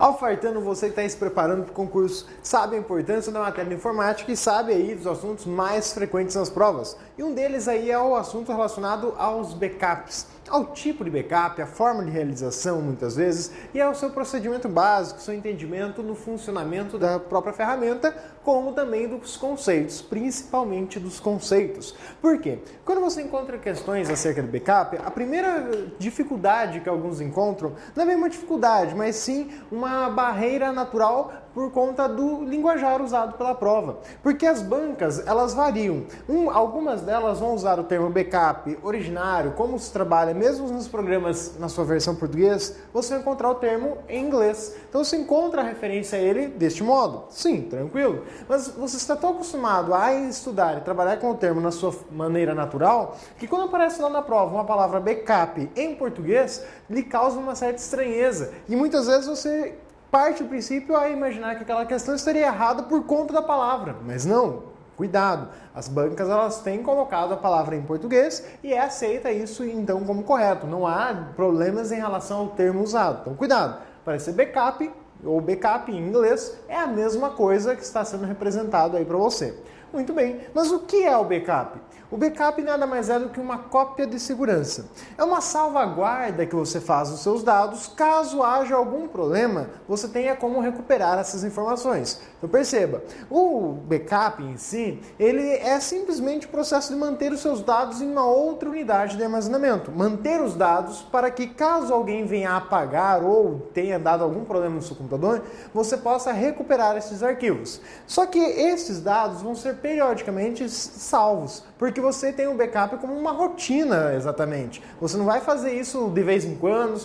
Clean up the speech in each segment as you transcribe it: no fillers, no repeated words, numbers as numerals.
Ofertando você que está se preparando para o concurso, sabe a importância da matéria de informática e sabe aí dos assuntos mais frequentes nas provas. E um deles aí é o assunto relacionado aos backups, ao tipo de backup, a forma de realização muitas vezes e ao seu procedimento básico, seu entendimento no funcionamento da própria ferramenta, como também dos conceitos, principalmente dos conceitos. Por quê? Quando você encontra questões acerca de backup, a primeira dificuldade que alguns encontram não é bem uma dificuldade, mas sim uma barreira natural por conta do linguajar usado pela prova. Porque as bancas, elas variam. Algumas delas vão usar o termo backup originário, como se trabalha mesmo nos programas na sua versão português, você vai encontrar o termo em inglês. Então você encontra a referência a ele deste modo. Sim, tranquilo. Mas você está tão acostumado a estudar e trabalhar com o termo na sua maneira natural, que quando aparece lá na prova uma palavra backup em português, lhe causa uma certa estranheza. E muitas vezes você parte do princípio a imaginar que aquela questão estaria errada por conta da palavra, mas não, cuidado, as bancas elas têm colocado a palavra em português e é aceita isso então como correto, não há problemas em relação ao termo usado, então cuidado, para ser backup ou backup em inglês é a mesma coisa que está sendo representado aí para você. Muito bem, mas o que é o backup? O backup nada mais é do que uma cópia de segurança. É uma salvaguarda que você faz dos seus dados, caso haja algum problema, você tenha como recuperar essas informações. Então perceba, o backup em si, ele é simplesmente o processo de manter os seus dados em uma outra unidade de armazenamento. Manter os dados para que caso alguém venha apagar ou tenha dado algum problema no seu computador, você possa recuperar esses arquivos. Só que esses dados vão ser periodicamente salvos, porque você tem o backup como uma rotina, exatamente. Você não vai fazer isso de vez em quando,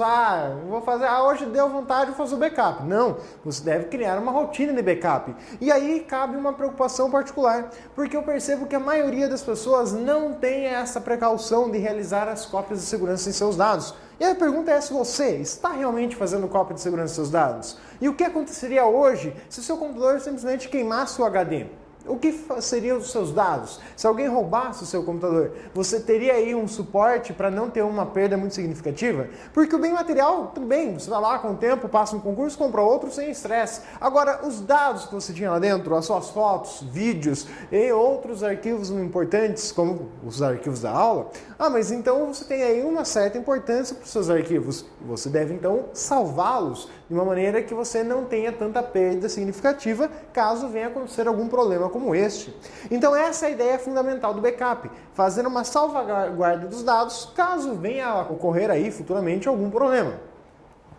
hoje deu vontade de fazer o backup. Não, você deve criar uma rotina de backup. E aí cabe uma preocupação particular, porque eu percebo que a maioria das pessoas não tem essa precaução de realizar as cópias de segurança em seus dados. E a pergunta é se você está realmente fazendo cópia de segurança em seus dados? E o que aconteceria hoje se o seu computador simplesmente queimasse o HD? O que seriam os seus dados? Se alguém roubasse o seu computador, você teria aí um suporte para não ter uma perda muito significativa? Porque o bem material, tudo bem, você vai lá com o tempo, passa um concurso, compra outro sem estresse. Agora, os dados que você tinha lá dentro, as suas fotos, vídeos e outros arquivos importantes, como os arquivos da aula, mas então você tem aí uma certa importância para os seus arquivos. Você deve então salvá-los de uma maneira que você não tenha tanta perda significativa caso venha acontecer algum problema como este. Então essa é a ideia fundamental do backup, fazer uma salvaguarda dos dados caso venha a ocorrer aí futuramente algum problema.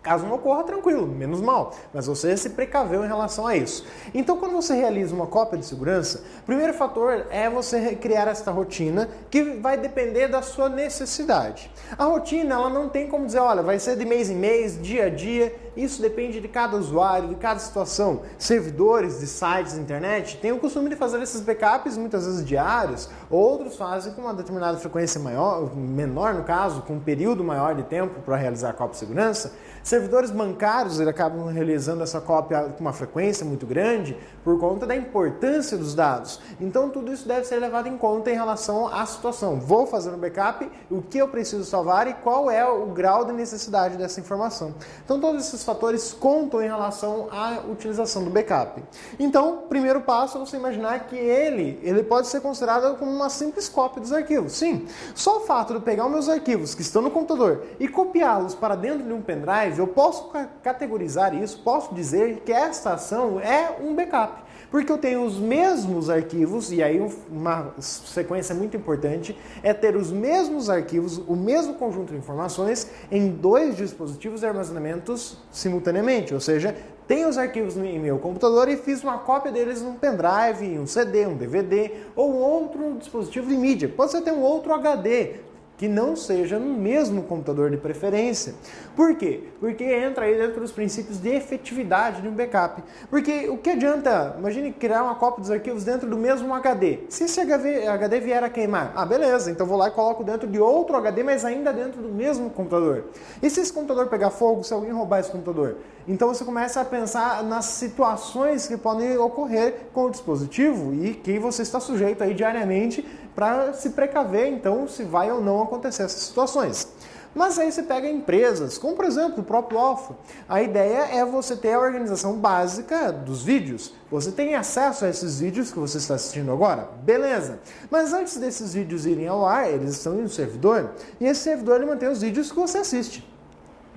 Caso não ocorra, tranquilo, menos mal, mas você se precaveu em relação a isso. Então, quando você realiza uma cópia de segurança, o primeiro fator é você criar esta rotina que vai depender da sua necessidade. A rotina, ela não tem como dizer, olha, vai ser de mês em mês, dia a dia, isso depende de cada usuário, de cada situação. Servidores de sites de internet têm o costume de fazer esses backups muitas vezes diários, outros fazem com uma determinada frequência menor no caso, com um período maior de tempo para realizar a cópia de segurança. Servidores bancários acabam realizando essa cópia com uma frequência muito grande por conta da importância dos dados. Então tudo isso deve ser levado em conta em relação à situação. Vou fazer um backup, o que eu preciso salvar e qual é o grau de necessidade dessa informação. Então todos esses fatores contam em relação à utilização do backup. Então, primeiro passo é você imaginar que ele pode ser considerado como uma simples cópia dos arquivos. Sim, só o fato de eu pegar os meus arquivos que estão no computador e copiá-los para dentro de um pendrive, eu posso categorizar isso, posso dizer que esta ação é um backup. Porque eu tenho os mesmos arquivos, e aí uma sequência muito importante é ter os mesmos arquivos, o mesmo conjunto de informações em dois dispositivos de armazenamento simultaneamente, ou seja, tenho os arquivos em meu computador e fiz uma cópia deles num pendrive, um CD, um DVD ou outro dispositivo de mídia. Pode ser ter um outro HD, que não seja no mesmo computador de preferência. Por quê? Porque entra aí dentro dos princípios de efetividade de um backup. Porque o que adianta, imagine criar uma cópia dos arquivos dentro do mesmo HD. Se esse HD vier a queimar, beleza, então vou lá e coloco dentro de outro HD, mas ainda dentro do mesmo computador. E se esse computador pegar fogo, se alguém roubar esse computador? Então você começa a pensar nas situações que podem ocorrer com o dispositivo e que você está sujeito aí diariamente para se precaver, então, se vai ou não acontecer essas situações. Mas aí você pega empresas, como por exemplo o próprio Alpha. A ideia é você ter a organização básica dos vídeos. Você tem acesso a esses vídeos que você está assistindo agora? Beleza. Mas antes desses vídeos irem ao ar, eles estão em um servidor, e esse servidor ele mantém os vídeos que você assiste.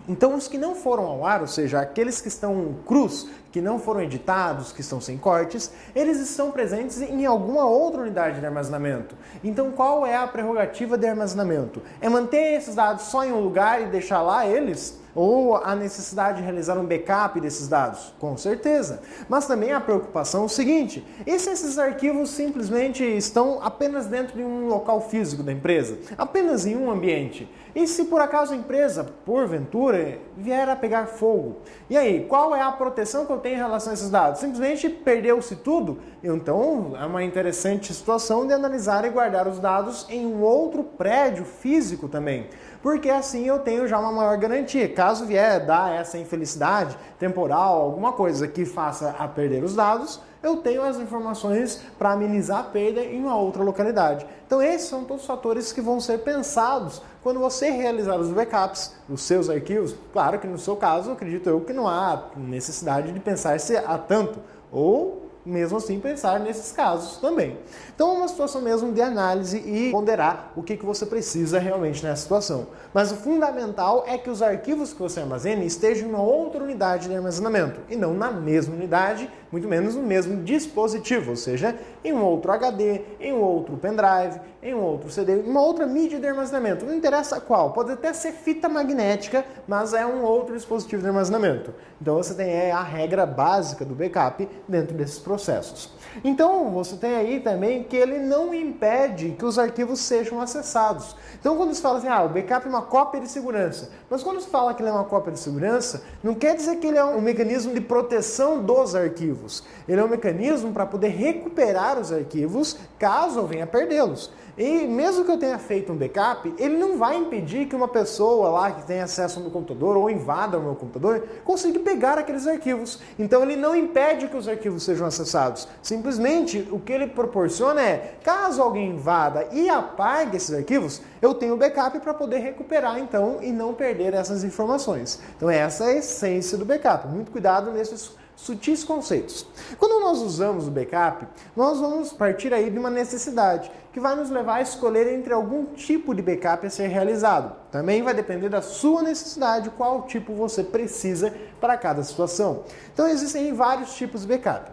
Então, os que não foram ao ar, ou seja, aqueles que estão crus, que não foram editados, que estão sem cortes, eles estão presentes em alguma outra unidade de armazenamento. Então, qual é a prerrogativa de armazenamento? É manter esses dados só em um lugar e deixar lá eles? Ou a necessidade de realizar um backup desses dados? Com certeza. Mas também a preocupação é o seguinte: e se esses arquivos simplesmente estão apenas dentro de um local físico da empresa? Apenas em um ambiente? E se por acaso a empresa, porventura, vier a pegar fogo? E aí, qual é a proteção que eu tenho em relação a esses dados? Simplesmente perdeu-se tudo? Então, é uma interessante situação de analisar e guardar os dados em um outro prédio físico também. Porque assim eu tenho já uma maior garantia. Caso vier dar essa infelicidade temporal, alguma coisa que faça a perder os dados, eu tenho as informações para amenizar a perda em uma outra localidade. Então esses são todos os fatores que vão ser pensados quando você realizar os backups dos seus arquivos. Claro que no seu caso, acredito eu que não há necessidade de pensar se há tanto, ou mesmo assim pensar nesses casos também. Então é uma situação mesmo de análise e ponderar o que você precisa realmente nessa situação. Mas o fundamental é que os arquivos que você armazene estejam em uma outra unidade de armazenamento e não na mesma unidade, muito menos no mesmo dispositivo, ou seja, em um outro HD, em um outro pendrive, em um outro CD, em uma outra mídia de armazenamento. Não interessa qual, pode até ser fita magnética, mas é um outro dispositivo de armazenamento. Então você tem a regra básica do backup dentro desses processos. Então você tem aí também que ele não impede que os arquivos sejam acessados. Então quando se fala assim, o backup é uma cópia de segurança, mas quando se fala que ele é uma cópia de segurança, não quer dizer que ele é um mecanismo de proteção dos arquivos. Ele é um mecanismo para poder recuperar os arquivos caso eu venha perdê-los. E mesmo que eu tenha feito um backup, ele não vai impedir que uma pessoa lá que tenha acesso ao meu computador ou invada o meu computador consiga pegar aqueles arquivos. Então ele não impede que os arquivos sejam acessados. Simplesmente o que ele proporciona é, caso alguém invada e apague esses arquivos, eu tenho backup para poder recuperar então e não perder essas informações. Então essa é a essência do backup. Muito cuidado nesses sutis conceitos. Quando nós usamos o backup, nós vamos partir aí de uma necessidade que vai nos levar a escolher entre algum tipo de backup a ser realizado. Também vai depender da sua necessidade, qual tipo você precisa para cada situação. Então existem vários tipos de backup.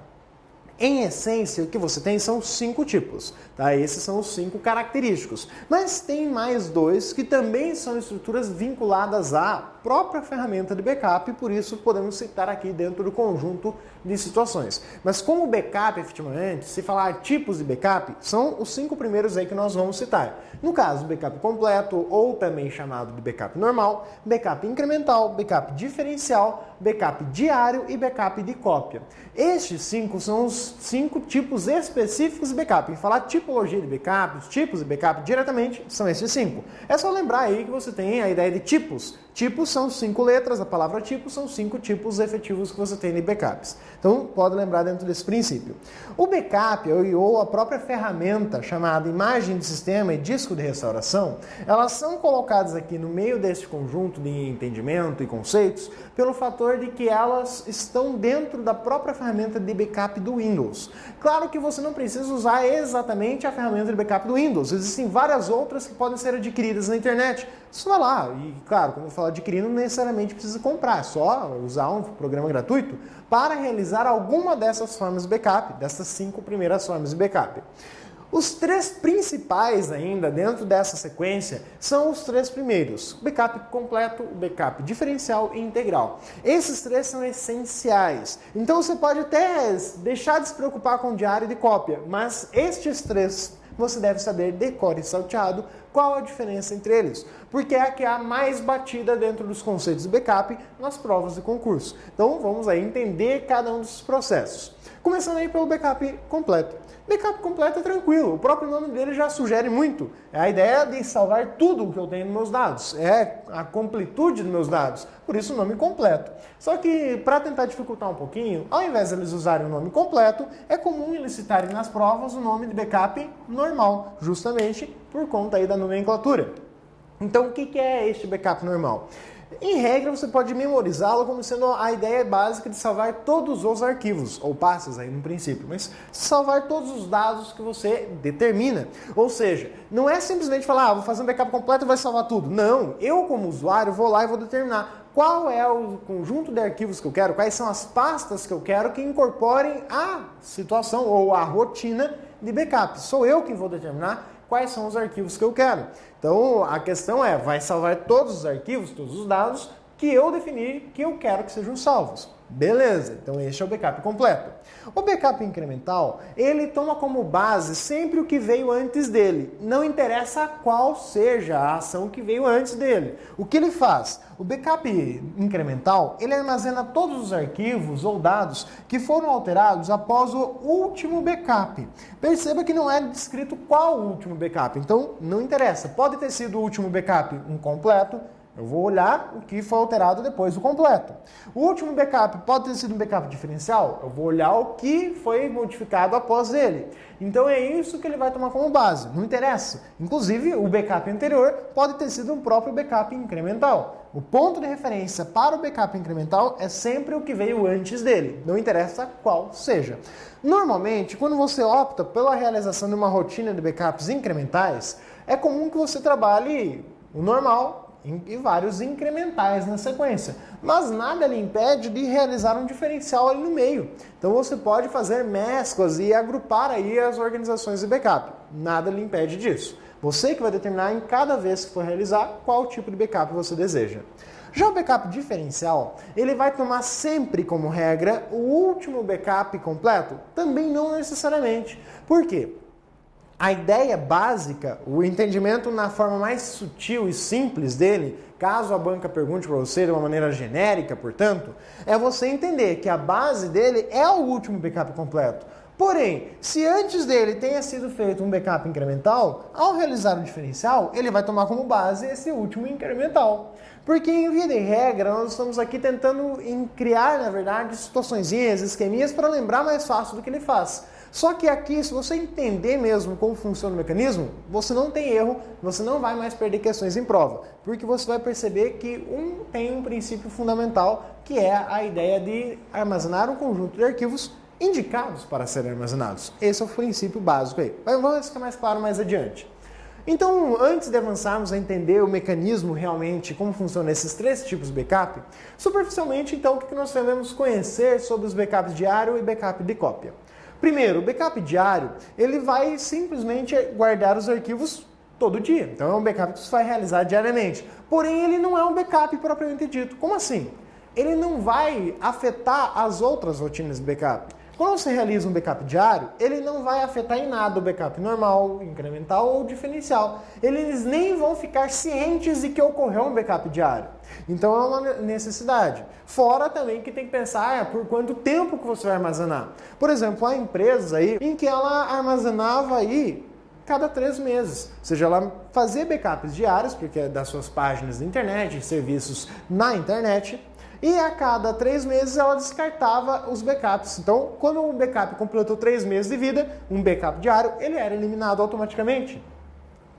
Em essência, o que você tem são 5 tipos, tá? Esses são os 5 característicos. Mas tem mais 2 que também são estruturas vinculadas à própria ferramenta de backup, por isso podemos citar aqui dentro do conjunto de situações. Mas como backup, efetivamente, se falar tipos de backup, são os 5 primeiros aí que nós vamos citar. No caso, backup completo, ou também chamado de backup normal, backup incremental, backup diferencial, backup diário e backup de cópia. Estes 5 são os 5 tipos específicos de backup. Em falar tipologia de backup, os tipos de backup diretamente, são esses 5. É só lembrar aí que você tem a ideia de tipos. Tipos são 5 letras, a palavra tipo são 5 tipos efetivos que você tem de backups. Então, pode lembrar dentro desse princípio. O backup, ou a própria ferramenta chamada imagem de sistema e disco de restauração, elas são colocadas aqui no meio deste conjunto de entendimento e conceitos pelo fator de que elas estão dentro da própria ferramenta de backup do Windows. Claro que você não precisa usar exatamente a ferramenta de backup do Windows. Existem várias outras que podem ser adquiridas na internet. Isso vai lá. E, claro, quando eu falo adquirir, não necessariamente precisa comprar. É só usar um programa gratuito para realizar alguma dessas formas de backup, dessas 5 primeiras formas de backup. Os 3 principais ainda dentro dessa sequência são os 3 primeiros: backup completo, backup diferencial e integral. Esses 3 são essenciais. Então você pode até deixar de se preocupar com o diário de cópia, mas estes 3 você deve saber de cor e salteado qual a diferença entre eles, porque é a que há mais batida dentro dos conceitos de backup nas provas de concurso. Então vamos aí entender cada um desses processos. Começando aí pelo backup completo. Backup completo é tranquilo, o próprio nome dele já sugere muito. É a ideia de salvar tudo o que eu tenho nos meus dados, é a completude dos meus dados, por isso o nome completo. Só que, para tentar dificultar um pouquinho, ao invés de eles usarem o nome completo, é comum eles citarem nas provas o nome de backup normal, justamente por conta aí da nomenclatura. Então, o que é este backup normal? Em regra, você pode memorizá-lo como sendo a ideia básica de salvar todos os arquivos, ou pastas aí no princípio, mas salvar todos os dados que você determina. Ou seja, não é simplesmente falar, vou fazer um backup completo e vai salvar tudo. Não, eu como usuário vou lá e vou determinar qual é o conjunto de arquivos que eu quero, quais são as pastas que eu quero que incorporem a situação ou a rotina de backup. Sou eu quem vou determinar quais são os arquivos que eu quero. Então, a questão é, vai salvar todos os arquivos, todos os dados que eu definir que eu quero que sejam salvos. Beleza, então este é o backup completo. O backup incremental, ele toma como base sempre o que veio antes dele. Não interessa qual seja a ação que veio antes dele. O que ele faz? O backup incremental, ele armazena todos os arquivos ou dados que foram alterados após o último backup. Perceba que não é descrito qual o último backup, então não interessa. Pode ter sido o último backup incompleto, eu vou olhar o que foi alterado depois do completo. O último backup pode ter sido um backup diferencial, eu vou olhar o que foi modificado após ele. Então é isso que ele vai tomar como base, não interessa. Inclusive, o backup anterior pode ter sido um próprio backup incremental. O ponto de referência para o backup incremental é sempre o que veio antes dele, não interessa qual seja. Normalmente, quando você opta pela realização de uma rotina de backups incrementais, é comum que você trabalhe o normal e vários incrementais na sequência. Mas nada lhe impede de realizar um diferencial ali no meio. Então você pode fazer mesclas e agrupar aí as organizações de backup. Nada lhe impede disso. Você que vai determinar em cada vez que for realizar qual tipo de backup você deseja. Já o backup diferencial, ele vai tomar sempre como regra o último backup completo? Também não necessariamente. Por quê? A ideia básica, o entendimento na forma mais sutil e simples dele, caso a banca pergunte para você de uma maneira genérica, portanto, é você entender que a base dele é o último backup completo. Porém, se antes dele tenha sido feito um backup incremental, ao realizar o diferencial, ele vai tomar como base esse último incremental. Porque, em via de regra, nós estamos aqui tentando criar, na verdade, situaçõezinhas, esqueminhas para lembrar mais fácil do que ele faz. Só que aqui, se você entender mesmo como funciona o mecanismo, você não tem erro, você não vai mais perder questões em prova, porque você vai perceber que tem um princípio fundamental, que é a ideia de armazenar um conjunto de arquivos indicados para serem armazenados. Esse é o princípio básico aí. Mas vamos ficar mais claro mais adiante. Então, antes de avançarmos a entender o mecanismo realmente, como funcionam esses três tipos de backup, superficialmente, então, o que nós devemos conhecer sobre os backups diário e backup de cópia? Primeiro, o backup diário, ele vai simplesmente guardar os arquivos todo dia. Então é um backup que você vai realizar diariamente. Porém, ele não é um backup propriamente dito. Como assim? Ele não vai afetar as outras rotinas de backup. Quando você realiza um backup diário, ele não vai afetar em nada o backup normal, incremental ou diferencial. Eles nem vão ficar cientes de que ocorreu um backup diário. Então é uma necessidade. Fora também que tem que pensar por quanto tempo que você vai armazenar. Por exemplo, há empresas aí em que ela armazenava aí cada 3 meses. Ou seja, ela fazia backups diários, porque é das suas páginas de internet, serviços na internet, e a cada 3 meses ela descartava os backups. Então, quando o backup completou 3 meses de vida, um backup diário, ele era eliminado automaticamente.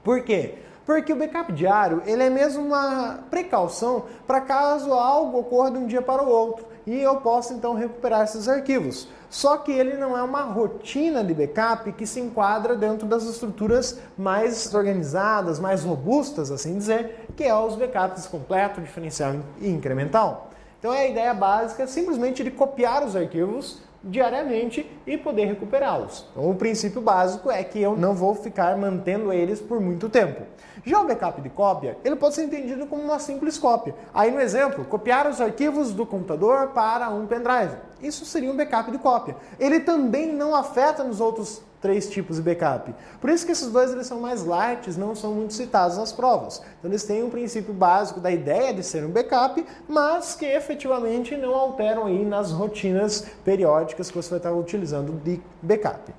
Por quê? Porque o backup diário, ele é mesmo uma precaução para caso algo ocorra de um dia para o outro e eu possa então recuperar esses arquivos. Só que ele não é uma rotina de backup que se enquadra dentro das estruturas mais organizadas, mais robustas, assim dizer, que é os backups completo, diferencial e incremental. Então a ideia básica é simplesmente de copiar os arquivos diariamente e poder recuperá-los. Então o princípio básico é que eu não vou ficar mantendo eles por muito tempo. Já o backup de cópia, ele pode ser entendido como uma simples cópia. Aí no exemplo, copiar os arquivos do computador para um pendrive. Isso seria um backup de cópia. Ele também não afeta nos outros 3 tipos de backup. Por isso que esses dois eles são mais light, não são muito citados nas provas. Então eles têm um princípio básico da ideia de ser um backup, mas que efetivamente não alteram aí nas rotinas periódicas que você vai estar utilizando de backup.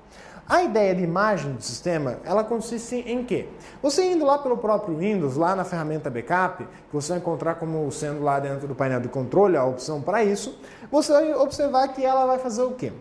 A ideia de imagem do sistema, ela consiste em quê? Você indo lá pelo próprio Windows, lá na ferramenta Backup, que você vai encontrar como sendo lá dentro do painel de controle, a opção para isso, você vai observar que ela vai fazer o quê?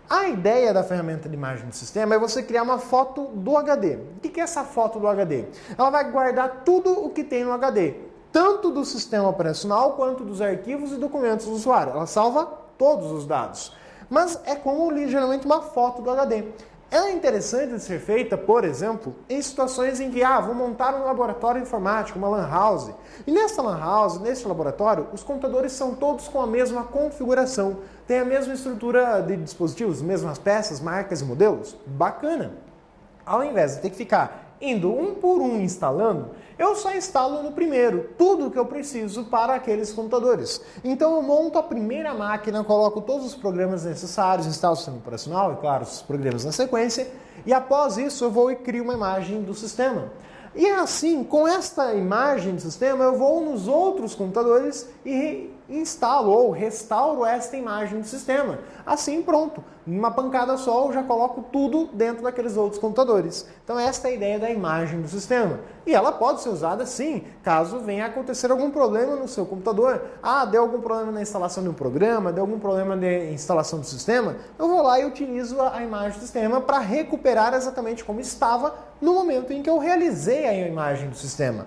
A ideia da ferramenta de imagem do sistema é você criar uma foto do HD. O que é essa foto do HD? Ela vai guardar tudo o que tem no HD, tanto do sistema operacional quanto dos arquivos e documentos do usuário. Ela salva todos os dados. Mas é como geralmente uma foto do HD. Ela é interessante de ser feita, por exemplo, em situações em que, vou montar um laboratório informático, uma LAN house. E nessa LAN house, nesse laboratório, os computadores são todos com a mesma configuração. Tem a mesma estrutura de dispositivos, mesmas peças, marcas e modelos. Bacana! Ao invés de ter que ficar indo um por um instalando, eu só instalo no primeiro tudo o que eu preciso para aqueles computadores. Então eu monto a primeira máquina, coloco todos os programas necessários, instalo o sistema operacional e, claro, os programas na sequência, e após isso eu vou e crio uma imagem do sistema. E assim, com esta imagem do sistema, eu vou nos outros computadores e instalo ou restauro esta imagem do sistema. Assim, pronto. Numa pancada só, eu já coloco tudo dentro daqueles outros computadores. Então, esta é a ideia da imagem do sistema. E ela pode ser usada, sim, caso venha a acontecer algum problema no seu computador. Deu algum problema na instalação de um programa, deu algum problema de instalação do sistema, eu vou lá e utilizo a imagem do sistema para recuperar exatamente como estava no momento em que eu realizei a imagem do sistema.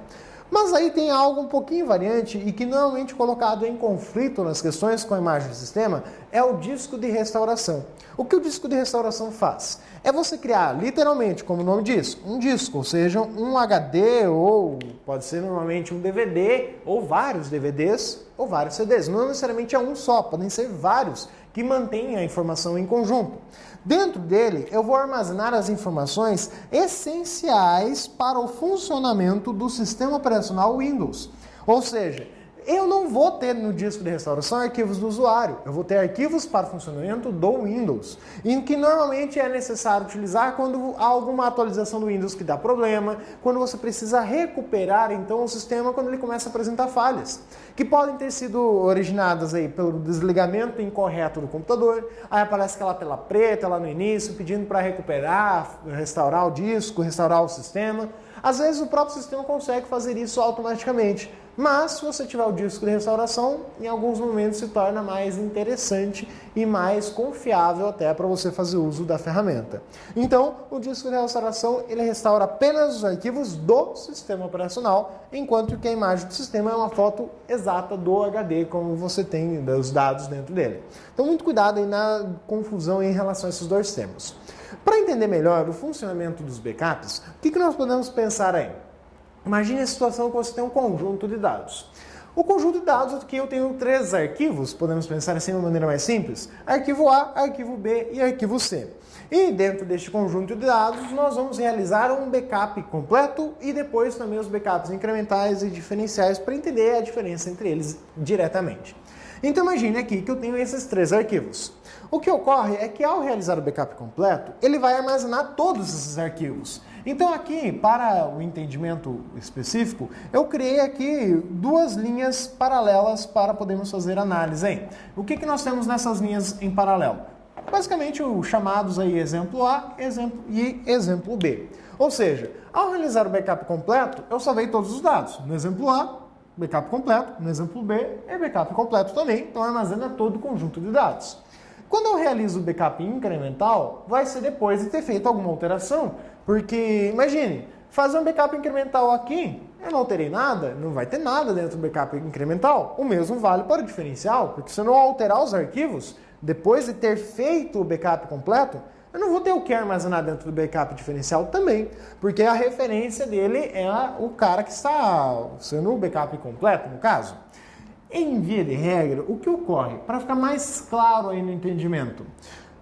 Mas aí tem algo um pouquinho variante e que normalmente colocado em conflito nas questões com a imagem do sistema é o disco de restauração. O que o disco de restauração faz? É você criar, literalmente, como o nome diz, um disco, ou seja, um HD ou pode ser normalmente um DVD ou vários DVDs ou vários CDs. Não necessariamente é um só, podem ser vários que mantêm a informação em conjunto. Dentro dele, eu vou armazenar as informações essenciais para o funcionamento do sistema operacional Windows. Ou seja, eu não vou ter no disco de restauração arquivos do usuário, eu vou ter arquivos para o funcionamento do Windows, em que normalmente é necessário utilizar quando há alguma atualização do Windows que dá problema, quando você precisa recuperar então o sistema quando ele começa a apresentar falhas, que podem ter sido originadas aí pelo desligamento incorreto do computador, aí aparece aquela tela preta lá no início pedindo para recuperar, restaurar o disco, restaurar o sistema. Às vezes o próprio sistema consegue fazer isso automaticamente, mas se você tiver o disco de restauração, em alguns momentos se torna mais interessante e mais confiável até para você fazer uso da ferramenta. Então, o disco de restauração ele restaura apenas os arquivos do sistema operacional, enquanto que a imagem do sistema é uma foto exata do HD, como você tem os dados dentro dele. Então, muito cuidado aí na confusão em relação a esses dois termos. Para entender melhor o funcionamento dos backups, o que nós podemos pensar aí? Imagine a situação que você tem um conjunto de dados. O conjunto de dados aqui eu tenho 3 arquivos, podemos pensar assim de uma maneira mais simples: arquivo A, arquivo B e arquivo C. E dentro deste conjunto de dados nós vamos realizar um backup completo e depois também os backups incrementais e diferenciais para entender a diferença entre eles diretamente. Então imagine aqui que eu tenho esses 3 arquivos. O que ocorre é que ao realizar o backup completo, ele vai armazenar todos esses arquivos. Então aqui, para o entendimento específico, eu criei aqui 2 linhas paralelas para podermos fazer análise aí. O que nós temos nessas linhas em paralelo? Basicamente os chamados aí exemplo A e exemplo B. Ou seja, ao realizar o backup completo, eu salvei todos os dados. No exemplo A, backup completo. No exemplo B, é backup completo também. Então armazena todo o conjunto de dados. Quando eu realizo o backup incremental, vai ser depois de ter feito alguma alteração, porque, imagine, fazer um backup incremental aqui, eu não alterei nada, não vai ter nada dentro do backup incremental. O mesmo vale para o diferencial, porque se eu não alterar os arquivos, depois de ter feito o backup completo, eu não vou ter o que armazenar dentro do backup diferencial também, porque a referência dele é o cara que está sendo o backup completo, no caso. Em via de regra, o que ocorre? Para ficar mais claro aí no entendimento,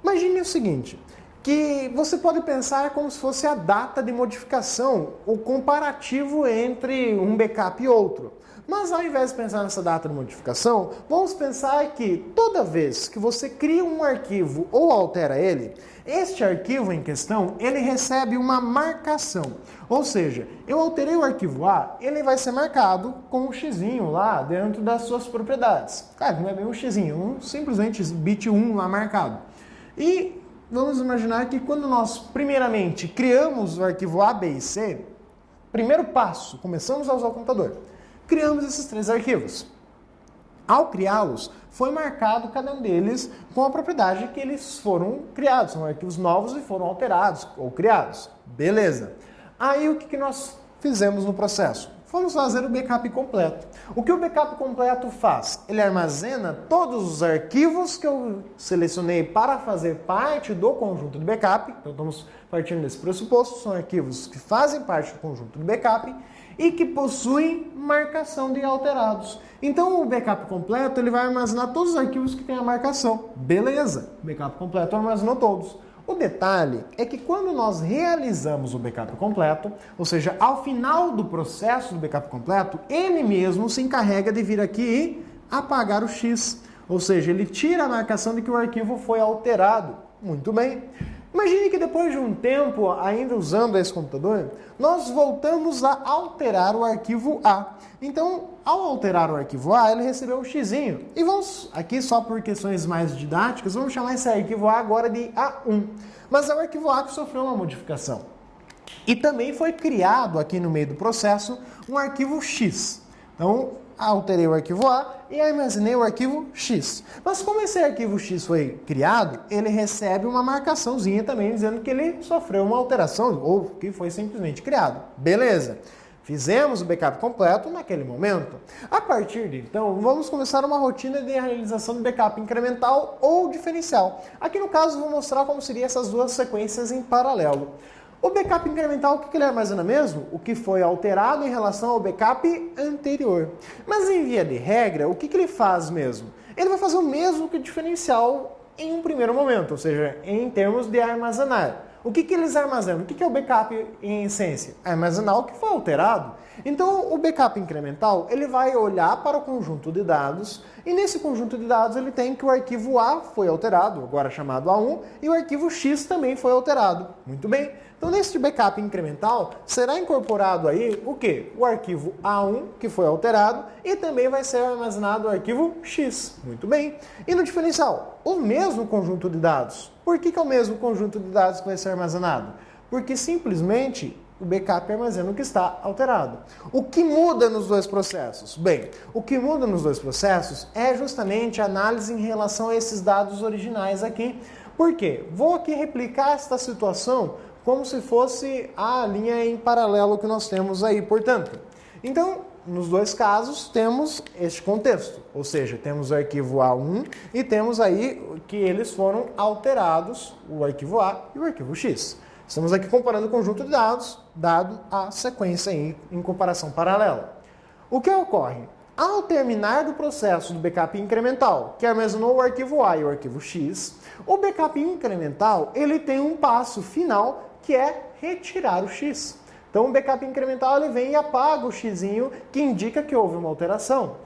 imagine o seguinte, que você pode pensar como se fosse a data de modificação, o comparativo entre um backup e outro. Mas ao invés de pensar nessa data de modificação, vamos pensar que toda vez que você cria um arquivo ou altera ele, este arquivo em questão, ele recebe uma marcação. Ou seja, eu alterei o arquivo A, ele vai ser marcado com um xizinho lá dentro das suas propriedades. Cara, não é bem um xizinho, simplesmente bit 1 lá marcado. E vamos imaginar que quando nós, primeiramente, criamos o arquivo A, B e C, primeiro passo, começamos a usar o computador, criamos esses 3 arquivos. Ao criá-los, foi marcado cada um deles com a propriedade que eles foram criados. São arquivos novos e foram alterados ou criados. Beleza. Aí o que nós fizemos no processo? Vamos fazer o backup completo. O que o backup completo faz? Ele armazena todos os arquivos que eu selecionei para fazer parte do conjunto de backup. Então estamos partindo desse pressuposto. São arquivos que fazem parte do conjunto de backup e que possuem marcação de alterados. Então o backup completo ele vai armazenar todos os arquivos que têm a marcação. Beleza, o backup completo armazenou todos. O detalhe é que quando nós realizamos o backup completo, ou seja, ao final do processo do backup completo, ele mesmo se encarrega de vir aqui e apagar o X. Ou seja, ele tira a marcação de que o arquivo foi alterado. Muito bem. Imagine que depois de um tempo, ainda usando esse computador, nós voltamos a alterar o arquivo A. Então, ao alterar o arquivo A, ele recebeu um xizinho. E vamos, aqui só por questões mais didáticas, vamos chamar esse arquivo A agora de A1. Mas é o arquivo A que sofreu uma modificação. E também foi criado aqui no meio do processo um arquivo X. Então, alterei o arquivo A e armazenei o arquivo X. Mas como esse arquivo X foi criado, ele recebe uma marcaçãozinha também dizendo que ele sofreu uma alteração ou que foi simplesmente criado. Beleza. Fizemos o backup completo naquele momento. A partir de então, vamos começar uma rotina de realização de backup incremental ou diferencial. Aqui no caso, vou mostrar como seriam essas duas sequências em paralelo. O backup incremental, o que ele armazena mesmo? O que foi alterado em relação ao backup anterior. Mas em via de regra, o que ele faz mesmo? Ele vai fazer o mesmo que o diferencial em um primeiro momento, ou seja, em termos de armazenar. O que eles armazenam? O que é o backup em essência? Armazenar o que foi alterado. Então, o backup incremental, ele vai olhar para o conjunto de dados e nesse conjunto de dados ele tem que o arquivo A foi alterado, agora chamado A1, e o arquivo X também foi alterado. Muito bem. Então, nesse backup incremental, será incorporado aí o quê? O arquivo A1, que foi alterado, e também vai ser armazenado o arquivo X. Muito bem. E no diferencial, o mesmo conjunto de dados. Por que é o mesmo conjunto de dados que vai ser armazenado? Porque simplesmente o backup armazena o que está alterado. O que muda nos dois processos? Bem, o que muda nos dois processos é justamente a análise em relação a esses dados originais aqui. Por quê? Vou aqui replicar esta situação como se fosse a linha em paralelo que nós temos aí, portanto. Então, nos dois casos, temos este contexto, ou seja, temos o arquivo A1 e temos aí que eles foram alterados, o arquivo A e o arquivo X. Estamos aqui comparando o conjunto de dados, dado a sequência em comparação paralela. O que ocorre? Ao terminar do processo do backup incremental, que armazenou o arquivo A e o arquivo X, o backup incremental ele tem um passo final que é retirar o X. Então o backup incremental ele vem e apaga o xizinho que indica que houve uma alteração,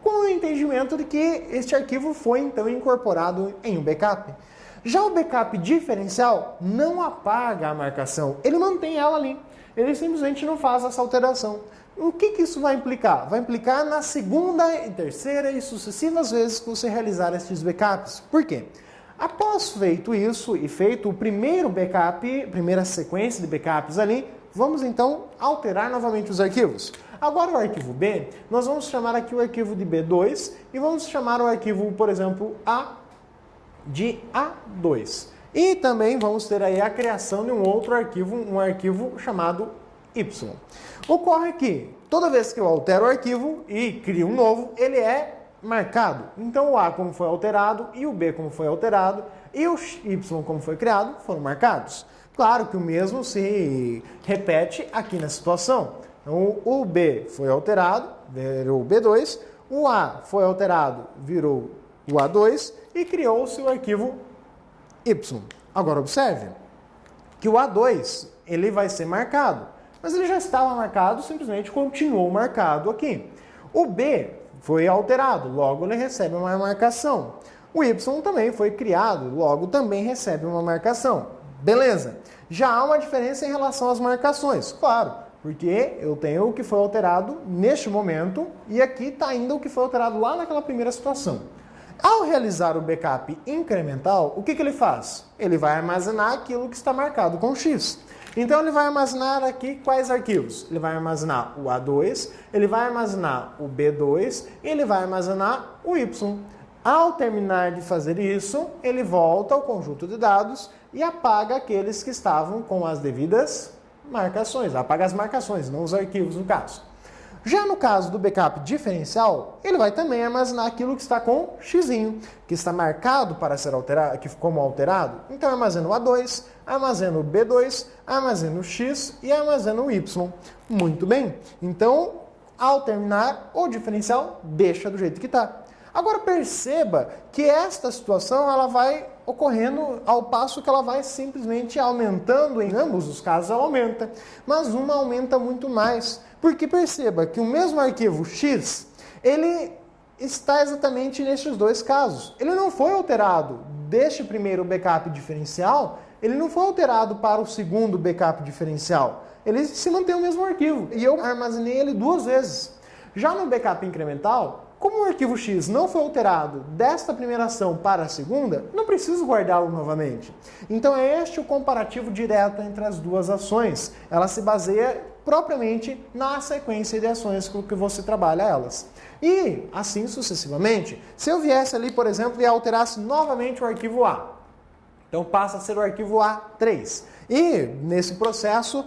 com o entendimento de que este arquivo foi então incorporado em um backup. Já o backup diferencial não apaga a marcação, ele mantém ela ali. Ele simplesmente não faz essa alteração. O que isso vai implicar? Vai implicar na segunda e terceira e sucessivas vezes que você realizar esses backups. Por quê? Após feito isso e feito o primeiro backup, primeira sequência de backups ali, vamos então alterar novamente os arquivos. Agora o arquivo B, nós vamos chamar aqui o arquivo de B2 e vamos chamar o arquivo, por exemplo, A de A2. E também vamos ter aí a criação de um outro arquivo, um arquivo chamado Y. Ocorre que toda vez que eu altero o arquivo e crio um novo, ele é marcado. Então o A como foi alterado e o B como foi alterado e o Y como foi criado foram marcados. Claro que o mesmo se repete aqui na situação. Então o B foi alterado, virou o B2, o A foi alterado, virou o A2 e criou-se o arquivo Y. Agora observe que o A2 ele vai ser marcado, mas ele já estava marcado, simplesmente continuou marcado aqui. O B foi alterado, logo ele recebe uma marcação. O Y também foi criado, logo também recebe uma marcação. Beleza. Já há uma diferença em relação às marcações, claro, porque eu tenho o que foi alterado neste momento e aqui está ainda o que foi alterado lá naquela primeira situação. Ao realizar o backup incremental, o que ele faz? Ele vai armazenar aquilo que está marcado com X. Então ele vai armazenar aqui quais arquivos? Ele vai armazenar o A2, ele vai armazenar o B2 e ele vai armazenar o Y. Ao terminar de fazer isso, ele volta ao conjunto de dados e apaga aqueles que estavam com as devidas marcações. Apaga as marcações, não os arquivos no caso. Já no caso do backup diferencial, ele vai também armazenar aquilo que está com X, que está marcado para ser alterado, como alterado. Então armazena o A2, armazena o B2, armazena o X e armazena o Y. Muito bem. Então, ao terminar, o diferencial deixa do jeito que está. Agora perceba que esta situação ela vai ocorrendo ao passo que ela vai simplesmente aumentando, em ambos os casos ela aumenta, mas uma aumenta muito mais, porque perceba que o mesmo arquivo X, ele está exatamente nestes dois casos. Ele não foi alterado deste primeiro backup diferencial, ele não foi alterado para o segundo backup diferencial, ele se mantém o mesmo arquivo, e eu armazenei ele duas vezes. Já no backup incremental, como o arquivo X não foi alterado desta primeira ação para a segunda, não preciso guardá-lo novamente. Então é este o comparativo direto entre as duas ações. Ela se baseia propriamente na sequência de ações com que você trabalha elas. E assim sucessivamente. Se eu viesse ali, por exemplo, e alterasse novamente o arquivo A, então passa a ser o arquivo A3. E nesse processo,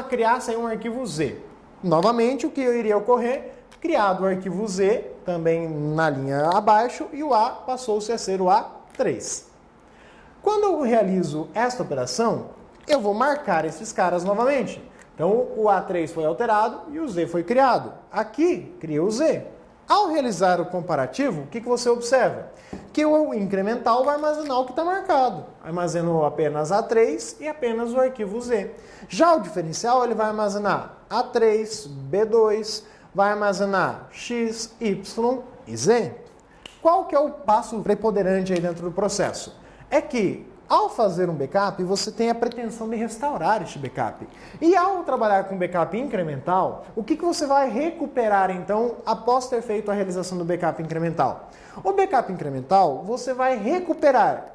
criasse aí um arquivo Z. Novamente, o que iria ocorrer? Criado o arquivo Z, também na linha abaixo, e o A passou-se a ser o A3. Quando eu realizo esta operação, eu vou marcar esses caras novamente. Então, o A3 foi alterado e o Z foi criado. Aqui, cria o Z. Ao realizar o comparativo, o que você observa? Que o incremental vai armazenar o que está marcado. Armazenou apenas A3 e apenas o arquivo Z. Já o diferencial, ele vai armazenar A3, B2, vai armazenar X, Y e Z. Qual que é o passo preponderante aí dentro do processo? É que, ao fazer um backup, você tem a pretensão de restaurar este backup. E ao trabalhar com backup incremental, o que você vai recuperar, então, após ter feito a realização do backup incremental? O backup incremental, você vai recuperar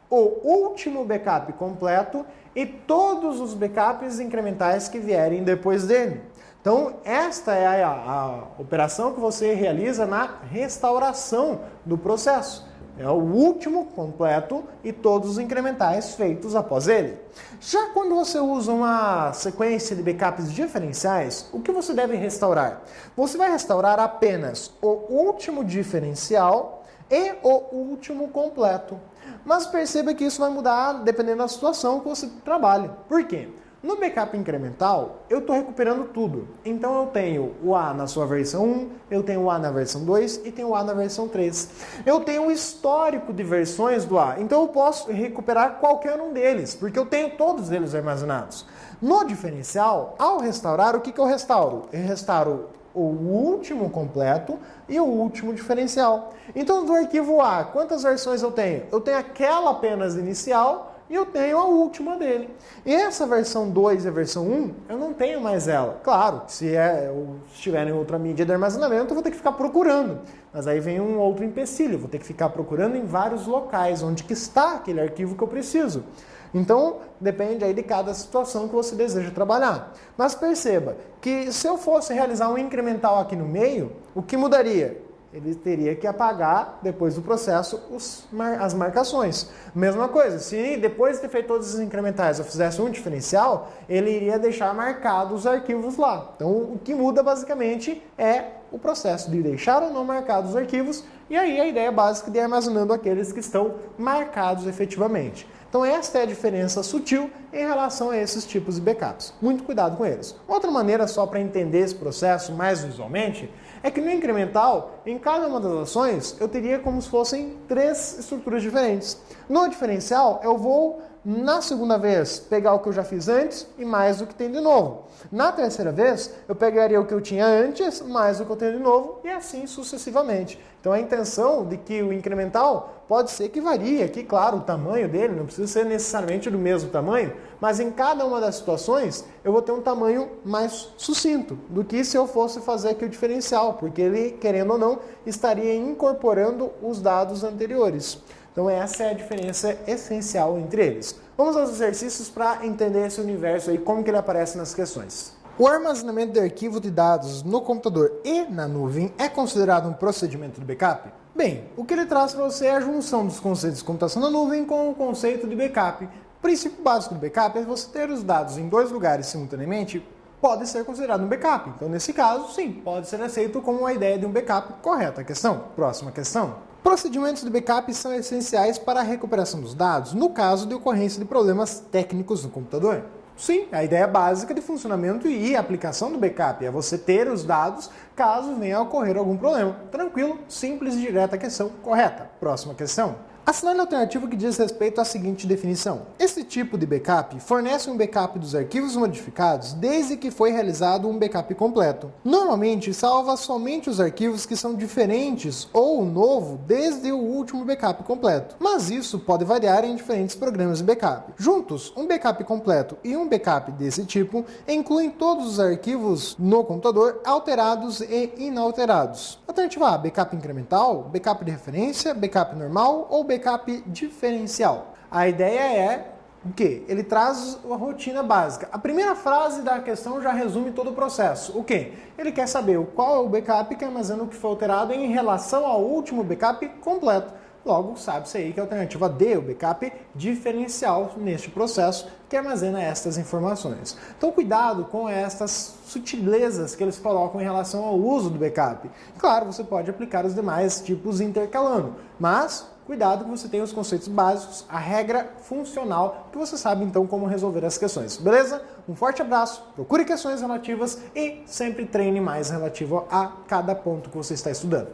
o último backup completo e todos os backups incrementais que vierem depois dele. Então, esta é a operação que você realiza na restauração do processo. É o último completo e todos os incrementais feitos após ele. Já quando você usa uma sequência de backups diferenciais, o que você deve restaurar? Você vai restaurar apenas o último diferencial e o último completo. Mas perceba que isso vai mudar dependendo da situação que você trabalha. Por quê? No backup incremental, eu estou recuperando tudo. Então eu tenho o A na sua versão 1, eu tenho o A na versão 2 e tenho o A na versão 3. Eu tenho um histórico de versões do A, então eu posso recuperar qualquer um deles, porque eu tenho todos eles armazenados. No diferencial, ao restaurar, o que eu restauro? Eu restauro o último completo e o último diferencial. Então do arquivo A, quantas versões eu tenho? Eu tenho aquela apenas inicial, e eu tenho a última dele. E essa versão 2 e a versão 1, eu não tenho mais ela. Claro, se estiver em outra mídia de armazenamento, eu vou ter que ficar procurando. Mas aí vem um outro empecilho, eu vou ter que ficar procurando em vários locais, onde que está aquele arquivo que eu preciso. Então, depende aí de cada situação que você deseja trabalhar. Mas perceba que se eu fosse realizar um incremental aqui no meio, o que mudaria? Ele teria que apagar, depois do processo, as marcações. Mesma coisa, se depois de ter feito todos os incrementais eu fizesse um diferencial, ele iria deixar marcados os arquivos lá. Então, o que muda basicamente é o processo de deixar ou não marcados os arquivos, e aí a ideia básica de ir armazenando aqueles que estão marcados efetivamente. Então esta é a diferença sutil em relação a esses tipos de backups. Muito cuidado com eles. Outra maneira, só para entender esse processo mais visualmente, é que no incremental, em cada uma das ações, eu teria como se fossem 3 estruturas diferentes. No diferencial, eu vou Na segunda vez, pegar o que eu já fiz antes e mais o que tem de novo. Na terceira vez, eu pegaria o que eu tinha antes, mais o que eu tenho de novo, e assim sucessivamente. Então a intenção de que o incremental pode ser que varie aqui, claro, o tamanho dele, não precisa ser necessariamente do mesmo tamanho, mas em cada uma das situações eu vou ter um tamanho mais sucinto do que se eu fosse fazer aqui o diferencial, porque ele, querendo ou não, estaria incorporando os dados anteriores. Então essa é a diferença essencial entre eles. Vamos aos exercícios para entender esse universo aí, como que ele aparece nas questões. O armazenamento de arquivo de dados no computador e na nuvem é considerado um procedimento de backup? Bem, o que ele traz para você é a junção dos conceitos de computação na nuvem com o conceito de backup. O princípio básico do backup é você ter os dados em dois lugares simultaneamente, pode ser considerado um backup. Então, nesse caso, sim, pode ser aceito como a ideia de um backup. Correta a questão? Próxima questão. Procedimentos de backup são essenciais para a recuperação dos dados, no caso de ocorrência de problemas técnicos no computador. Sim, a ideia básica de funcionamento e aplicação do backup é você ter os dados caso venha a ocorrer algum problema. Tranquilo, simples e direta a questão. Correta. Próxima questão. Assinale a alternativa que diz respeito à seguinte definição. Esse tipo de backup fornece um backup dos arquivos modificados desde que foi realizado um backup completo. Normalmente, salva somente os arquivos que são diferentes ou novo desde o último backup completo. Mas isso pode variar em diferentes programas de backup. Juntos, um backup completo e um backup desse tipo incluem todos os arquivos no computador alterados e inalterados. Alternativa A, backup incremental, backup de referência, backup normal ou backup diferencial. A ideia é o quê? Ele traz a rotina básica. A primeira frase da questão já resume todo o processo. O quê? Ele quer saber qual é o backup que armazena o que foi alterado em relação ao último backup completo. Logo, sabe-se aí que a alternativa D, o backup diferencial neste processo, que armazena estas informações. Então, cuidado com estas sutilezas que eles colocam em relação ao uso do backup. Claro, você pode aplicar os demais tipos intercalando, mas cuidado que você tenha os conceitos básicos, a regra funcional, que você sabe então como resolver as questões. Beleza? Um forte abraço, procure questões relativas e sempre treine mais relativo a cada ponto que você está estudando.